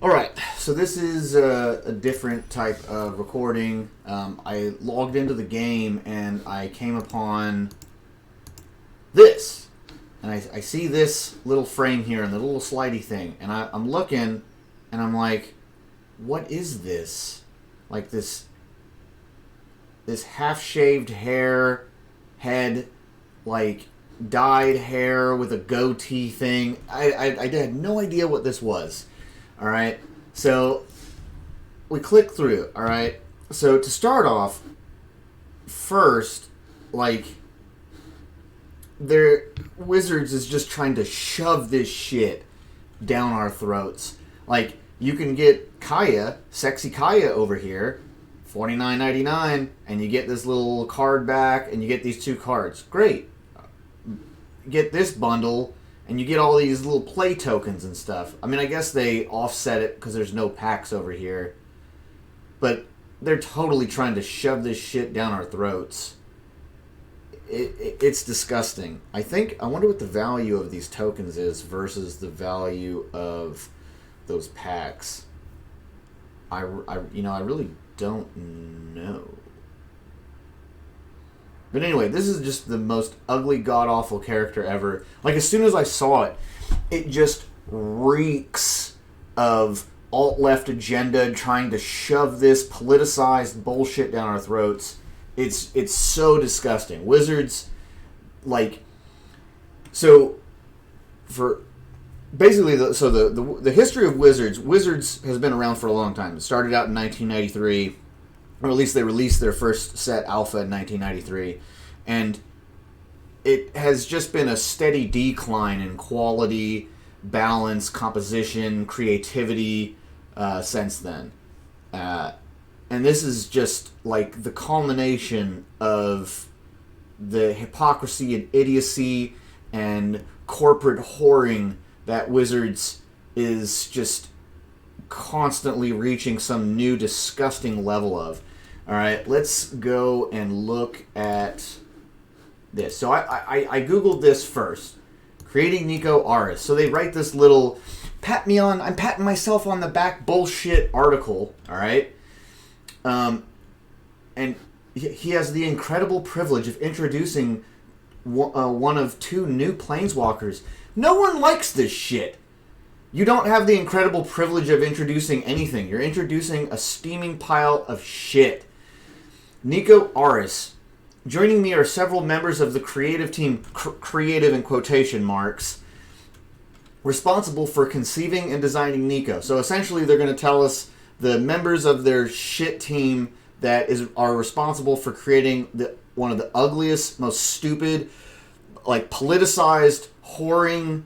Alright, so this is a different type of recording. I logged into the game and I came upon this. And I see this little frame here and the little slidey thing. And I'm looking and I'm like, what is this? Like this half-shaved hair, head, like dyed hair with a goatee thing. I had no idea what this was. Alright, so we click through, alright? So to start off, first, like, Wizards is just trying to shove this shit down our throats. Like, you can get Kaya, Sexy Kaya over here, $49.99, and you get this little card back, and you get these 2 cards. Great. Get this bundle, and you get all these little play tokens and stuff. I mean, I guess they offset it because there's no packs over here. But they're totally trying to shove this shit down our throats. It's disgusting. I wonder what the value of these tokens is versus the value of those packs. I really don't know. But anyway, this is just the most ugly, god-awful character ever. Like, as soon as I saw it, it just reeks of alt-left agenda trying to shove this politicized bullshit down our throats. It's so disgusting. Wizards, like... So, for... Basically, the history of Wizards has been around for a long time. It started out in 1993... or at least they released their first set alpha in 1993, and it has just been a steady decline in quality, balance, composition, creativity since then. And this is just like the culmination of the hypocrisy and idiocy and corporate whoring that Wizards is just constantly reaching some new disgusting level of. Alright, let's go and look at this. So I googled this first. Creating Niko Aris. So they write this little I'm patting myself on the back bullshit article. Alright? And he has the incredible privilege of introducing one of 2 new planeswalkers. No one likes this shit. You don't have the incredible privilege of introducing anything. You're introducing a steaming pile of shit. Niko Aris. Joining me are several members of the creative team, creative in quotation marks, responsible for conceiving and designing Niko. So essentially they're going to tell us the members of their shit team that are responsible for creating one of the ugliest, most stupid, like politicized, whoring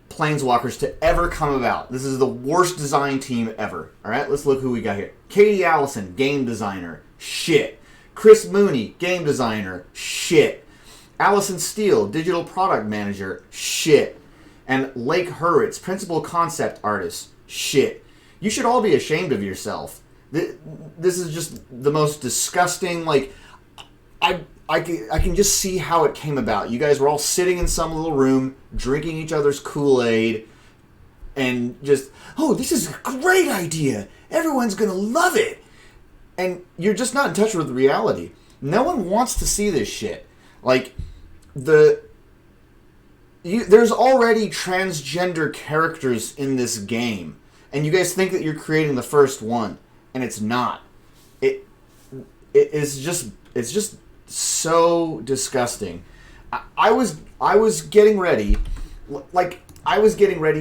planeswalkers to ever come about. This is the worst design team ever. Alright, let's look who we got here. Katie Allison, game designer. Shit. Chris Mooney, game designer. Shit. Allison Steele, digital product manager. Shit. And Lake Hurwitz, principal concept artist. Shit. You should all be ashamed of yourself. This is just the most disgusting, like... I can just see how it came about. You guys were all sitting in some little room, drinking each other's Kool-Aid, and just, oh, this is a great idea. Everyone's going to love it. And you're just not in touch with reality. No one wants to see this shit. Like, there's already transgender characters in this game, and you guys think that you're creating the first one, and it's not. It's just so disgusting. I was getting ready,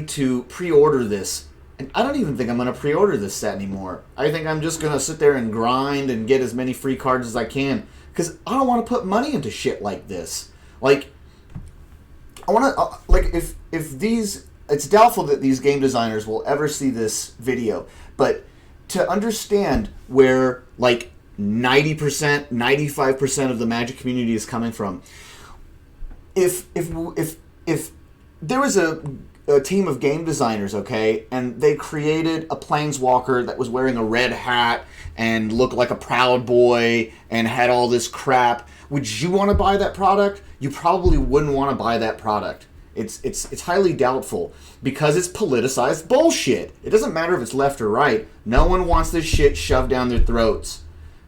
to pre-order this, and I don't even think I'm going to pre-order this set anymore. I think I'm just going to sit there and grind and get as many free cards as I can, because I don't want to put money into shit like this. Like, I want to, it's doubtful that these game designers will ever see this video, but to understand where, 90%, 95% of the Magic community is coming from. If there was a team of game designers, okay, and they created a planeswalker that was wearing a red hat and looked like a Proud Boy and had all this crap, would you want to buy that product? You probably wouldn't want to buy that product. It's highly doubtful because it's politicized bullshit. It doesn't matter if it's left or right. No one wants this shit shoved down their throats.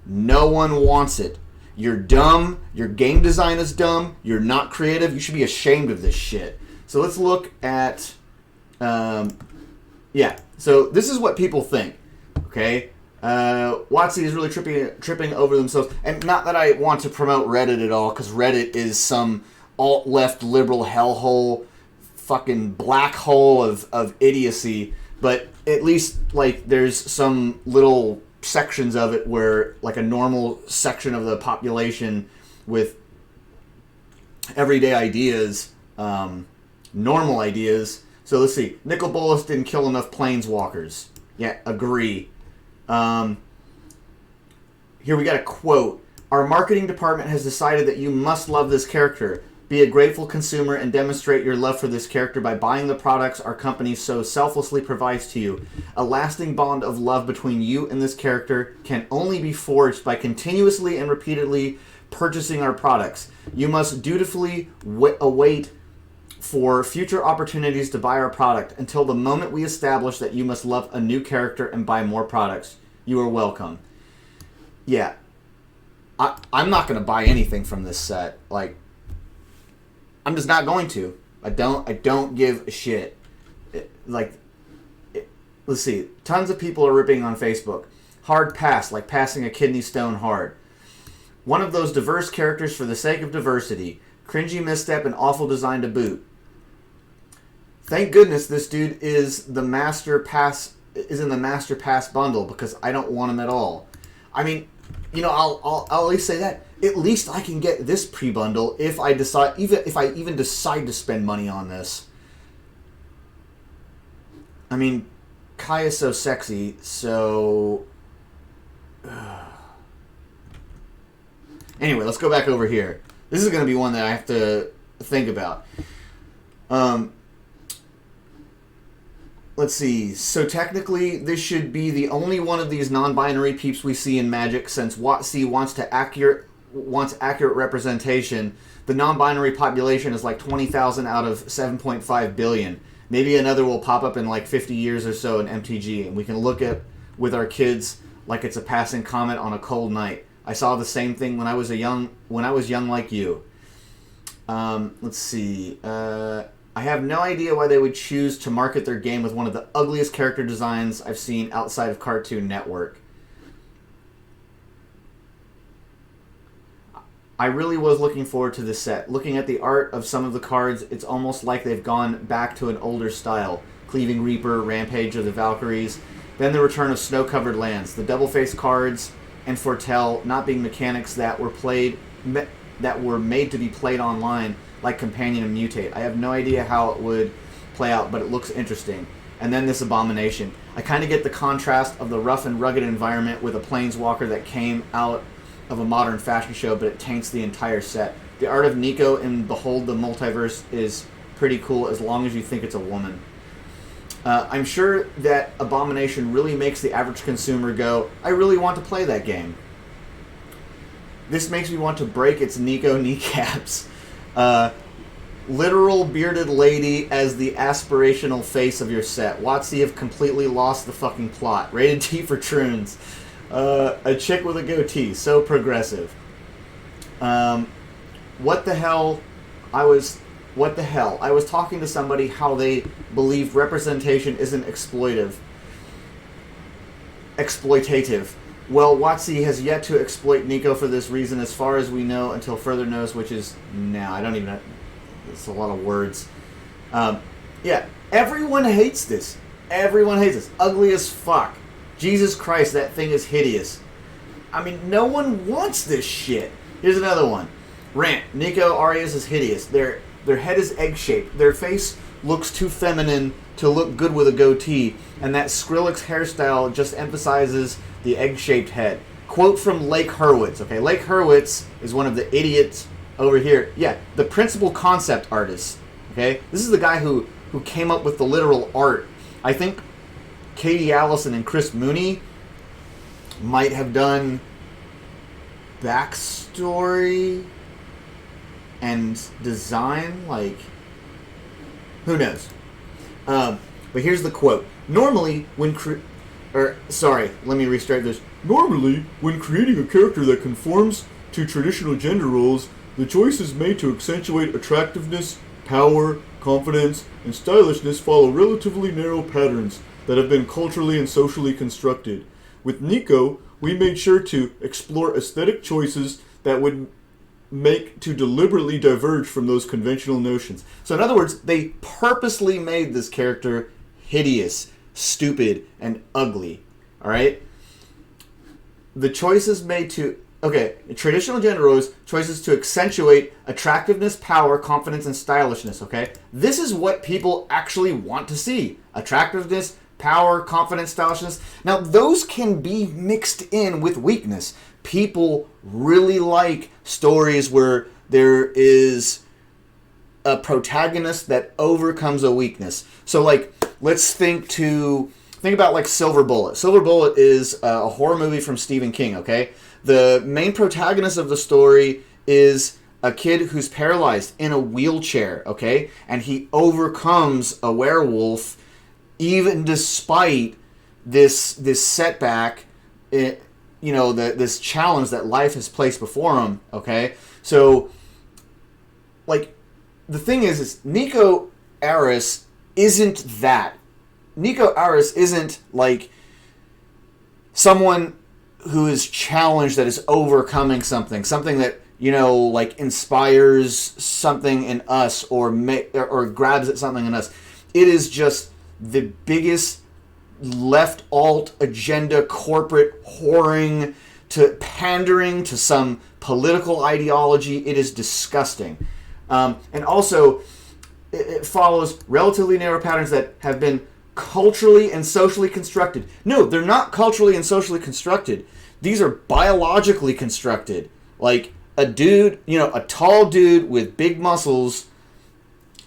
No one wants it. You're dumb. Your game design is dumb. You're not creative. You should be ashamed of this shit. So let's look at... yeah. So this is what people think. Okay? WOTC is really tripping over themselves. And not that I want to promote Reddit at all, because Reddit is some alt-left liberal hellhole, fucking black hole of idiocy. But at least, like, there's some little sections of it where, like, a normal section of the population with everyday ideas, normal ideas. So let's see. Nicol Bolas didn't kill enough planeswalkers. Yeah, agree. Here we got a quote. Our marketing department has decided that you must love this character. Be a grateful consumer and demonstrate your love for this character by buying the products our company so selflessly provides to you. A lasting bond of love between you and this character can only be forged by continuously and repeatedly purchasing our products. You must dutifully await for future opportunities to buy our product until the moment we establish that you must love a new character and buy more products. You are welcome. Yeah. I'm not going to buy anything from this set. Like, I'm just not going to. I don't give a shit. Let's see. Tons of people are ripping on Facebook. Hard pass, like passing a kidney stone hard. One of those diverse characters for the sake of diversity. Cringy misstep and awful design to boot. Thank goodness this dude is in the Master Pass bundle, because I don't want him at all. I mean, you know, I'll at least say that. At least I can get this pre-bundle if I decide, even if I even decide to spend money on this. I mean, Kai is so sexy, so... Anyway, let's go back over here. This is going to be one that I have to think about. Let's see. So technically, this should be the only one of these non-binary peeps we see in Magic, since WOTC wants accurate representation. The non-binary population is like 20,000 out of 7.5 billion. Maybe another will pop up in like 50 years or so in MTG, and we can look at with our kids like it's a passing comment on a cold night. I saw the same thing when I was young like you. Let's see. I have no idea why they would choose to market their game with one of the ugliest character designs I've seen outside of Cartoon Network. I really was looking forward to this set. Looking at the art of some of the cards, it's almost like they've gone back to an older style. Cleaving Reaper, Rampage of the Valkyries, then the return of Snow-Covered Lands, the double-face cards, and Foretell not being mechanics that were made to be played online, like Companion and Mutate. I have no idea how it would play out, but it looks interesting. And then this Abomination. I kind of get the contrast of the rough and rugged environment with a Planeswalker that came out of a modern fashion show, but it taints the entire set. The art of Niko in Behold the Multiverse is pretty cool as long as you think it's a woman. I'm sure that Abomination really makes the average consumer go, I really want to play that game. This makes me want to break its Niko kneecaps. Literal bearded lady as the aspirational face of your set. WOTC have completely lost the fucking plot. Rated T for Troons. A chick with a goatee. So progressive. What the hell? I was talking to somebody how they believe representation isn't exploitative. Well, WOTC has yet to exploit Niko for this reason as far as we know until further notice, which is now. I don't even know. It's a lot of words. Yeah, everyone hates this. Everyone hates this. Ugly as fuck. Jesus Christ, that thing is hideous. I mean, no one wants this shit. Here's another one. Rant. Niko Aris is hideous. Their head is egg-shaped. Their face looks too feminine to look good with a goatee, and that Skrillex hairstyle just emphasizes the egg-shaped head. Quote from Lake Hurwitz. Okay, Lake Hurwitz is one of the idiots over here. Yeah, the principal concept artist. Okay, this is the guy who came up with the literal art. I think Katie Allison and Chris Mooney might have done backstory and design, like, Who knows? But here's the quote. Normally, let me restate this. Normally, when creating a character that conforms to traditional gender roles, the choices made to accentuate attractiveness, power, confidence, and stylishness follow relatively narrow patterns that have been culturally and socially constructed. With Niko, we made sure to explore aesthetic choices that would make to deliberately diverge from those conventional notions. So in other words, they purposely made this character hideous, stupid, and ugly. Alright? The choices made to... Okay, traditional gender roles, choices to accentuate attractiveness, power, confidence, and stylishness, okay? This is what people actually want to see. Attractiveness, power, confidence, stylishness. Now, those can be mixed in with weakness. People really like stories where there is a protagonist that overcomes a weakness. So, like, let's think about, like, Silver Bullet. Silver Bullet is a horror movie from Stephen King, okay? The main protagonist of the story is a kid who's paralyzed in a wheelchair, okay? And he overcomes a werewolf even despite this setback, this challenge that life has placed before him, okay? So, like, the thing is Niko Aris isn't that. Niko Aris isn't, like, someone who is challenged, that is overcoming something that, like, inspires something in us or grabs at something in us. It is just the biggest left alt agenda, corporate whoring, to pandering to some political ideology. It is disgusting. And also, it follows relatively narrow patterns that have been culturally and socially constructed. No, they're not culturally and socially constructed. These are biologically constructed. Like, a dude, a tall dude with big muscles,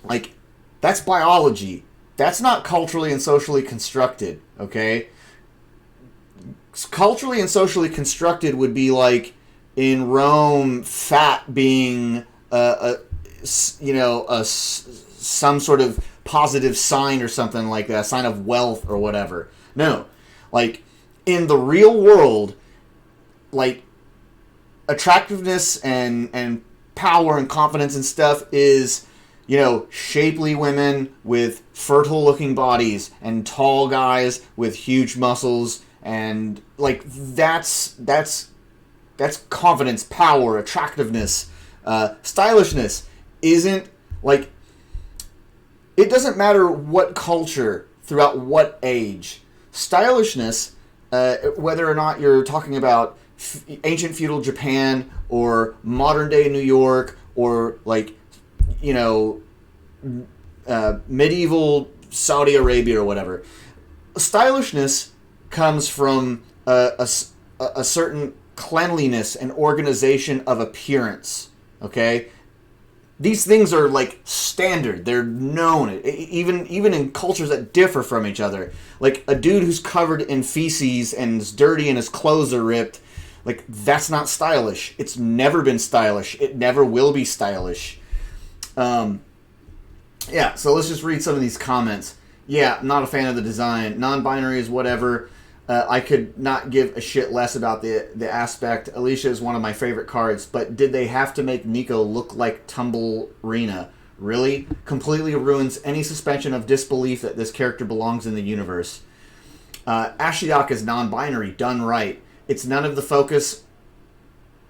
like, that's biology. That's not culturally and socially constructed, okay? Culturally and socially constructed would be like, in Rome, fat being some sort of positive sign or something like that, a sign of wealth or whatever. No. Like, in the real world, like, attractiveness and power and confidence and stuff is, shapely women with fertile-looking bodies and tall guys with huge muscles, and, like, that's confidence, power, attractiveness. Stylishness isn't, like, it doesn't matter what culture, throughout what age. Stylishness, whether or not you're talking about ancient feudal Japan or modern day New York or, like, medieval Saudi Arabia or whatever, stylishness comes from a certain cleanliness and organization of appearance, okay? These things are, like, standard. They're known, even in cultures that differ from each other. Like, a dude who's covered in feces and is dirty and his clothes are ripped, like, that's not stylish. It's never been stylish. It never will be stylish. Yeah, so let's just read some of these comments. Yeah, not a fan of the design. Non-binary is whatever. I could not give a shit less about the aspect. Alicia is one of my favorite cards, but did they have to make Niko look like Tumblerina? Really? Completely ruins any suspension of disbelief that this character belongs in the universe. Ashiok is non-binary, done right. It's not the focus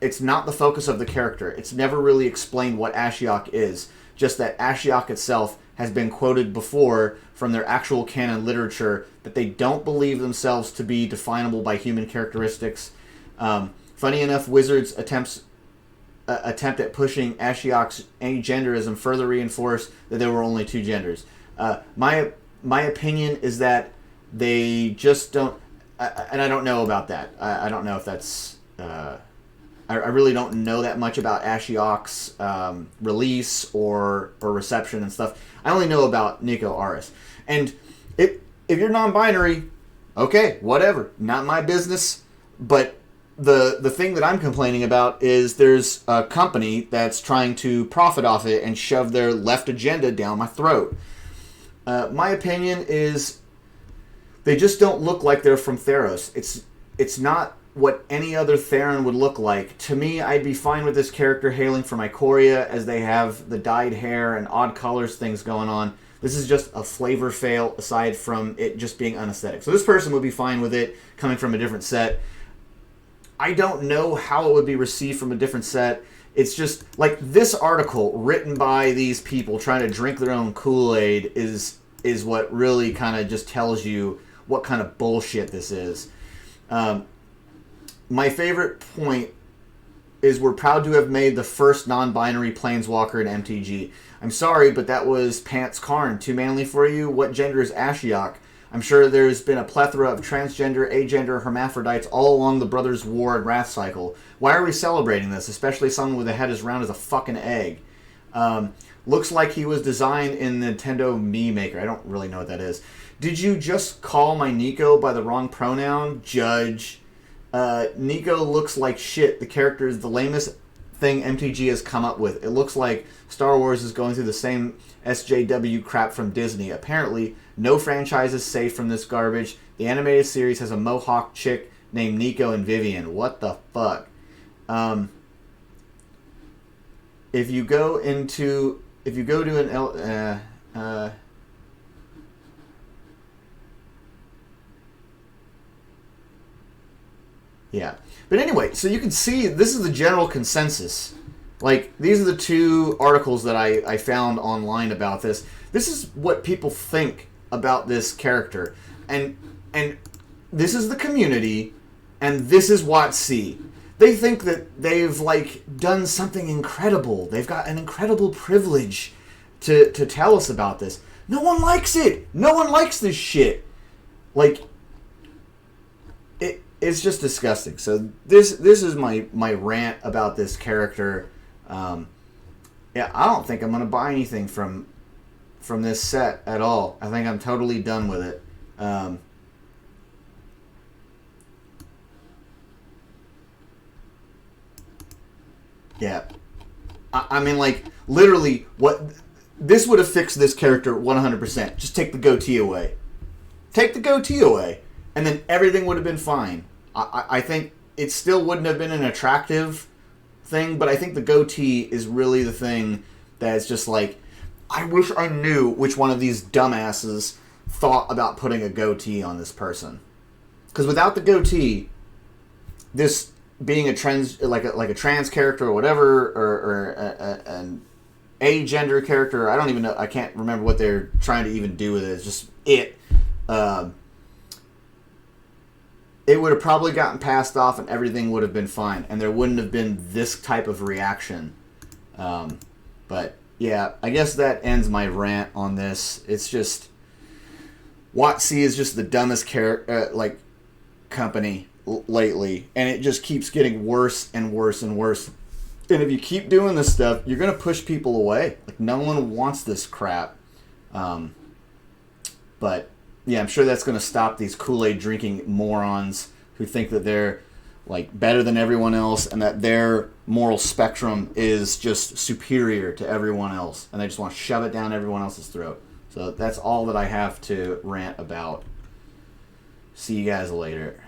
of the character. It's never really explained what Ashiok is. Just that Ashiok itself has been quoted before from their actual canon literature that they don't believe themselves to be definable by human characteristics. Funny enough, Wizards' attempt at pushing Ashiok's agenderism further reinforced that there were only two genders. My opinion is that they just don't, and I don't know about that. I don't know if that's... I really don't know that much about Ashiok's release or reception and stuff. I only know about Niko Aris. And if you're non-binary, okay, whatever. Not my business. But the thing that I'm complaining about is there's a company that's trying to profit off it and shove their left agenda down my throat. My opinion is they just don't look like they're from Theros. It's not what any other Theron would look like. To me, I'd be fine with this character hailing from Ikoria, as they have the dyed hair and odd colors things going on. This is just a flavor fail aside from it just being unaesthetic. So this person would be fine with it coming from a different set. I don't know how it would be received from a different set. It's just like this article written by these people trying to drink their own Kool-Aid is what really kind of just tells you what kind of bullshit this is. My favorite point is we're proud to have made the first non-binary planeswalker in MTG. I'm sorry, but that was Pants Karn. Too manly for you? What gender is Ashiok? I'm sure there's been a plethora of transgender, agender, hermaphrodites all along the Brothers' War and Wrath cycle. Why are we celebrating this, especially someone with a head as round as a fucking egg? Looks like he was designed in Nintendo Mii Maker. I don't really know what that is. Did you just call my Niko by the wrong pronoun? Judge. Niko looks like shit. The character is the lamest thing MTG has come up with. It looks like Star Wars is going through the same SJW crap from Disney. Apparently, no franchise is safe from this garbage. The animated series has a mohawk chick named Niko and Vivian. What the fuck? If you go to an yeah. But anyway, so you can see this is the general consensus. Like, these are the two articles that I found online about this. This is what people think about this character. And this is the community, and this is WOTC. They think that they've, like, done something incredible. They've got an incredible privilege to tell us about this. No one likes it! No one likes this shit! Like, it's just disgusting. So this is my rant about this character. Yeah, I don't think I'm gonna buy anything from this set at all. I think I'm totally done with it. Yeah, I mean, like, literally, what this would have fixed this character 100%. Just take the goatee away. Take the goatee away, and then everything would have been fine. I think it still wouldn't have been an attractive thing, but I think the goatee is really the thing that's just like, I wish I knew which one of these dumbasses thought about putting a goatee on this person. Because without the goatee, this being a trans, like a trans character or whatever, or an agender character, I don't even know, I can't remember what they're trying to even do with it. It's just it. It would have probably gotten passed off and everything would have been fine. And there wouldn't have been this type of reaction. But, yeah, I guess that ends my rant on this. It's just, WOTC is just the dumbest company lately. And it just keeps getting worse and worse and worse. And if you keep doing this stuff, you're going to push people away. Like, no one wants this crap. But yeah, I'm sure that's going to stop these Kool-Aid drinking morons who think that they're, like, better than everyone else and that their moral spectrum is just superior to everyone else. And they just want to shove it down everyone else's throat. So that's all that I have to rant about. See you guys later.